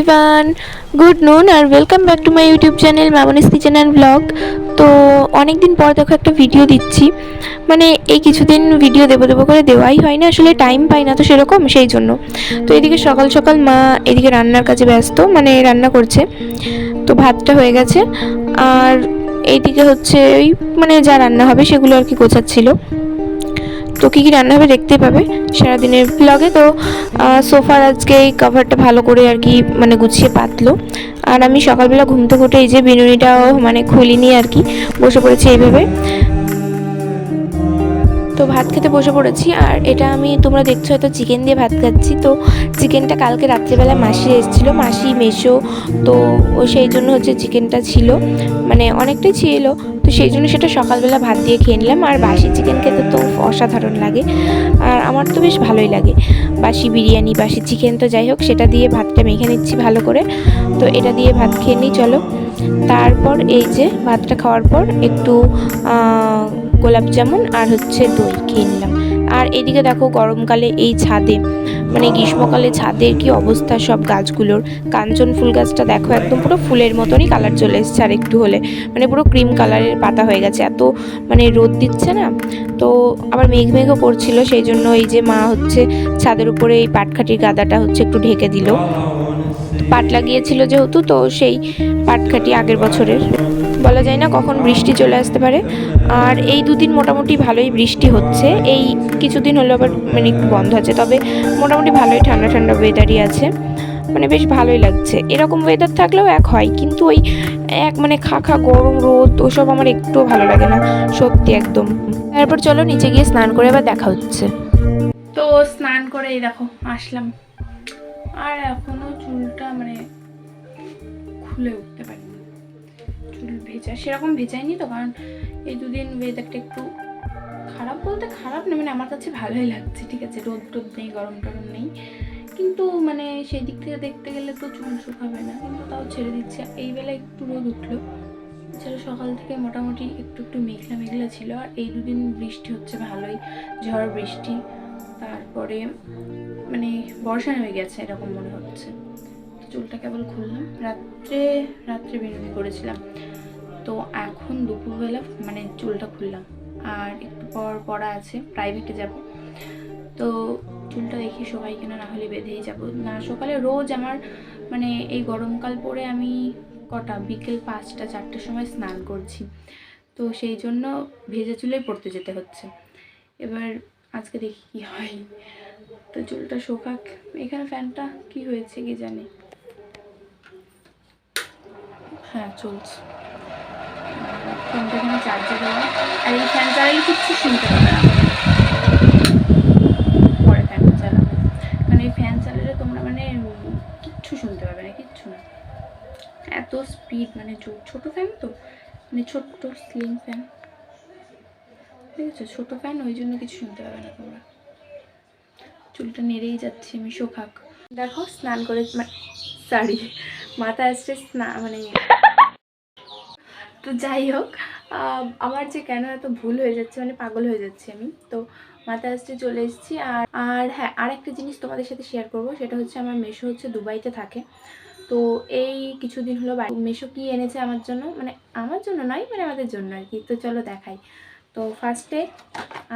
Everyone, good noon আর welcome back to my YouTube channel Mamoni's kitchen and blog. তো অনেক দিন পর দেখো একটা ভিডিও দিচ্ছি, মানে এই কিছুদিন ভিডিও দেবো করে দেওয়াই হয় না, আসলে টাইম পাই না তো সেরকম, সেই জন্য। তো এদিকে সকাল সকাল মা এদিকে রান্নার কাজে ব্যস্ত, মানে রান্না করছে। তো ভাতটা হয়ে গেছে, আর এইদিকে হচ্ছে ওই মানে যা রান্না হবে সেগুলো আর কি গোছাচ্ছিল। তো কী কী রান্না হবে দেখতে পাবে সারাদিনের ব্লগে। তো সোফার আজকে এই কভারটা ভালো করে আর কি মানে গুছিয়ে পাতলো। আর আমি সকালবেলা ঘুম থেকে উঠে এই যে বিনুনিটাও মানে খুলিনি আর কি, বসে পড়েছি এইভাবে। তো ভাত খেতে বসে পড়েছি, আর এটা আমি তোমরা দেখছো হয়তো চিকেন দিয়ে ভাত খাচ্ছি। তো চিকেনটা কালকে রাত্রিবেলা মাসি এসেছিলো, মাসি মেশো, তো ও সেই জন্য হচ্ছে চিকেনটা ছিল, মানে অনেকটাই ছিল। তো সেই জন্য সেটা সকালবেলা ভাত দিয়ে খেয়ে নিলাম। আর বাসি চিকেন খেতে তো অসাধারণ লাগে, আর আমার তো বেশ ভালোই লাগে বাসি বিরিয়ানি, বাসি চিকেন। তো যাই হোক, সেটা দিয়ে ভাতটা মেখে নিচ্ছি ভালো করে। তো এটা দিয়ে ভাত খেয়ে নিই চলো। তারপর এই যে ভাতটা খাওয়ার পর একটু গোলাপ জামুন আর হচ্ছে দই খেয়ে নিলাম। আর এদিকে দেখো গরমকালে এই ছাদে, মানে গ্রীষ্মকালে ছাদের কি অবস্থা সব গাছগুলোর। কাঞ্চন ফুল গাছটা দেখো একদম পুরো ফুলের মতনই কালার চলে এসেছে, আর একটু হলে মানে পুরো ক্রিম কালারের পাতা হয়ে গেছে, এত মানে রোদ দিচ্ছে না। তো আবার মেঘ মেঘও করছিল, সেই জন্য এই যে মা হচ্ছে ছাদের উপরে এই পাটখাটির গাদাটা হচ্ছে একটু ঢেকে দিল। পাট লাগিয়েছিল যেহেতু, তো সেই পাটখাটি আগের বছরের, বলা যায় না কখন বৃষ্টি চলে আসতে পারে। আর এই দুদিন মোটামুটি ভালোই বৃষ্টি হচ্ছে, এই কিছুদিন হলো আবার মানে একটু বন্ধ আছে, তবে মোটামুটি ভালোই ঠান্ডা ঠান্ডা ওয়েদারই আছে, মানে বেশ ভালোই লাগছে। এরকম ওয়েদার থাকলেও এক হয়, কিন্তু ওই এক মানে খা গরম রোদ ওসব আমার একটুও ভালো লাগে না সত্যি একদম। তারপর চলো নিচে গিয়ে স্নান করে আবার দেখা হচ্ছে। তো স্নান করে এই দেখো আসলাম, আর এখনো চুলটা মানে খুলে উঠতে পারিনি। চুল ভেজা সেরকম ভেজাইনি তো, কারণ এই দুদিন ওয়েদারটা একটু খারাপ, বলতে খারাপ না, মানে আমার কাছে ভালোই লাগছে, ঠিক আছে, রোদ টোদ নেই, গরম টরম নেই, কিন্তু মানে সেই দিক থেকে দেখতে গেলে তো চুল শুকাবে না, কিন্তু তাও ছেড়ে দিচ্ছে। এই বেলা একটু রোদ উঠলো, এছাড়া সকাল থেকে মোটামুটি একটু একটু মেঘলা মেঘলা ছিল। আর এই দুদিন বৃষ্টি হচ্ছে ভালোই, ঝড় বৃষ্টি, তারপরে মানে বর্ষা নেমে গেছে এরকম মনে হচ্ছে। চুলটা কেবল খুললাম, রাত্রে বিনুনি করেছিলাম, তো এখন দুপুরবেলা মানে চুলটা খুললাম। আর একটু পর পড়া আছে, প্রাইভেটে যাব, তো চুলটা দেখি সবাই কেন, না হলে বেঁধেই যাব না। সকালে রোজ আমার মানে এই গরমকাল পরে আমি কটা বিকেল 5টা 4টার সময় স্নান করছি, তো সেই জন্য ভেজা চুলেই পড়তে যেতে হচ্ছে। এবার আজকে দেখি কি হয়। তো চুলটা শোকাক, এখানে ফ্যানটা কি হয়েছে কি জানি, হ্যাঁ চলছে, ফোনটা এখানে চার্জে দেওয়া। আর এই ফ্যান চালালে কিচ্ছু শুনতে পাবে না, পরে ফ্যানটা চালাবো, কারণ এই ফ্যান চালালে তোমরা মানে কিচ্ছু শুনতে পাবে না, কিচ্ছু না, এত স্পিড, মানে ছোটো ফ্যান তো, মানে ছোট্ট স্লিম ফ্যান, ঠিক আছে, ছোটো ফ্যান, ওই জন্য কিছু শুনতে পাবে না তোমরা। চুলটা নেড়েই যাচ্ছি আমি, শোকাক। দেখো স্নান করে, সরি মাথা আসছে মানে তো যাই হোক, আমার যে কেন এত ভুল হয়ে যাচ্ছে, মানে পাগল হয়ে যাচ্ছি আমি, তো মাথায় আসতে চলে এসেছি। আর হ্যাঁ, আর একটা জিনিস তোমাদের সাথে শেয়ার করব, সেটা হচ্ছে আমার মেশো হচ্ছে দুবাইতে থাকে। তো এই কিছুদিন হলো মেশো কি এনেছে আমার জন্য, মানে আমার জন্য নয়, মানে আমাদের জন্য আর কি। তো চলো দেখাই। তো ফার্স্টে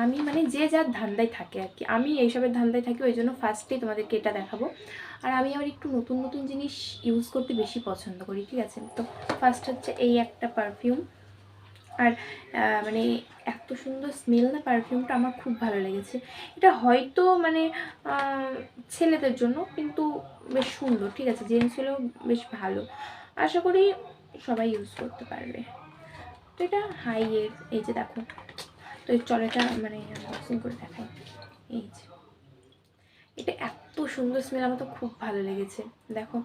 আমি মানে যে যার ধান্দায় থাকে আর কি, আমি এইসবের ধান্দায় থাকি, ওই জন্য ফার্স্টেই তোমাদেরকে এটা দেখাবো। আর আমি আবার একটু নতুন নতুন জিনিস ইউজ করতে বেশি পছন্দ করি, ঠিক আছে। তো ফার্স্ট হচ্ছে এই একটা পারফিউম, আর মানে এত সুন্দর স্মেল না পারফিউমটা, আমার খুব ভালো লেগেছে। এটা হয়তো মানে ছেলেদের জন্য, কিন্তু বেশ সুন্দর, ঠিক আছে, জেন্টস হলেও বেশ ভালো, আশা করি সবাই ইউজ করতে পারবে। তো এটা হাইয়ের, এই যে দেখো, তো চলো এটা মানে আনবক্সিং করে দেখাই। এই যে এটা এত সুন্দর স্মেল, আমার তো খুব ভালো লেগেছে, দেখো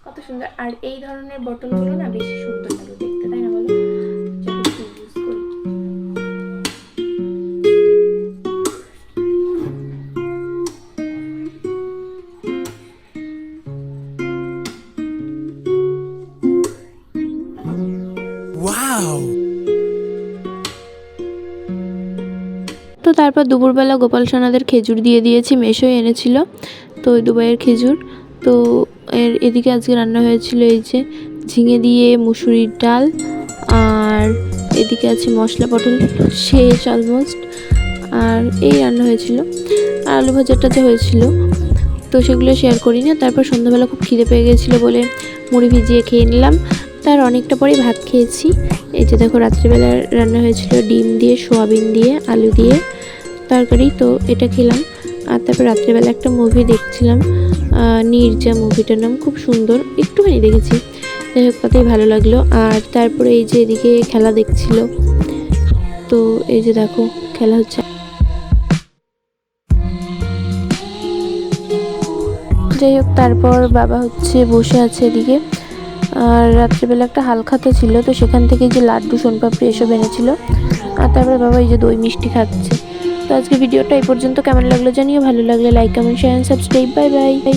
কত সুন্দর। আর এই ধরনের বোতলগুলো না বেশি সুন্দর লাগে দেখতে, তাই না বলো? চলো একটু ইউজ করি। ওয়াও। তো তারপর দুপুরবেলা গোপাল সোনাদের খেজুর দিয়ে দিয়েছি, মেশোই এনেছিল তো ওই দুবাইয়ের খেজুর। তো এদিকে আজকে রান্না হয়েছিল এই যে ঝিঙে দিয়ে মুসুরির ডাল, আর এদিকে আছে মশলা পটল শেষ অলমোস্ট, আর এই রান্না হয়েছিল, আর আলু ভাজাটা যা হয়েছিল তো সেগুলো শেয়ার করি না। তারপর সন্ধ্যাবেলা খুব খিদে পেয়ে গেছিলো বলে মুড়ি ভিজিয়ে খেয়ে নিলাম, তার অনেকটা পরেই ভাত খেয়েছি। এই যে দেখো রাত্রিবেলা রান্না হয়েছিল ডিম দিয়ে, সোয়াবিন দিয়ে, আলু দিয়ে তরকারি, তো এটা খেলাম। আর তারপর রাত্রিবেলা একটা মুভি দেখছিলাম, নির্জা মুভিটার নাম, খুব সুন্দর, একটুখানি দেখেছি, যাই হোক তাতেই ভালো লাগলো। আর তারপরে এই যে এদিকে খেলা দেখছিল, তো এই যে দেখো খেলা হচ্ছে। যাই হোক তারপর বাবা হচ্ছে বসে আছে এদিকে, আর রাত্রিবেলা একটা হালখাতা ছিল, তো সেখান থেকে যে লাড্ডু সোনপাপড়ি এসব এনেছিল, আর তারপরে বাবা এই যে দই মিষ্টি খাচ্ছে। তো আজকে ভিডিওটা এই পর্যন্ত, কেমন লাগলো জানিও, ভালো লাগলে like comment share and subscribe. Bye by.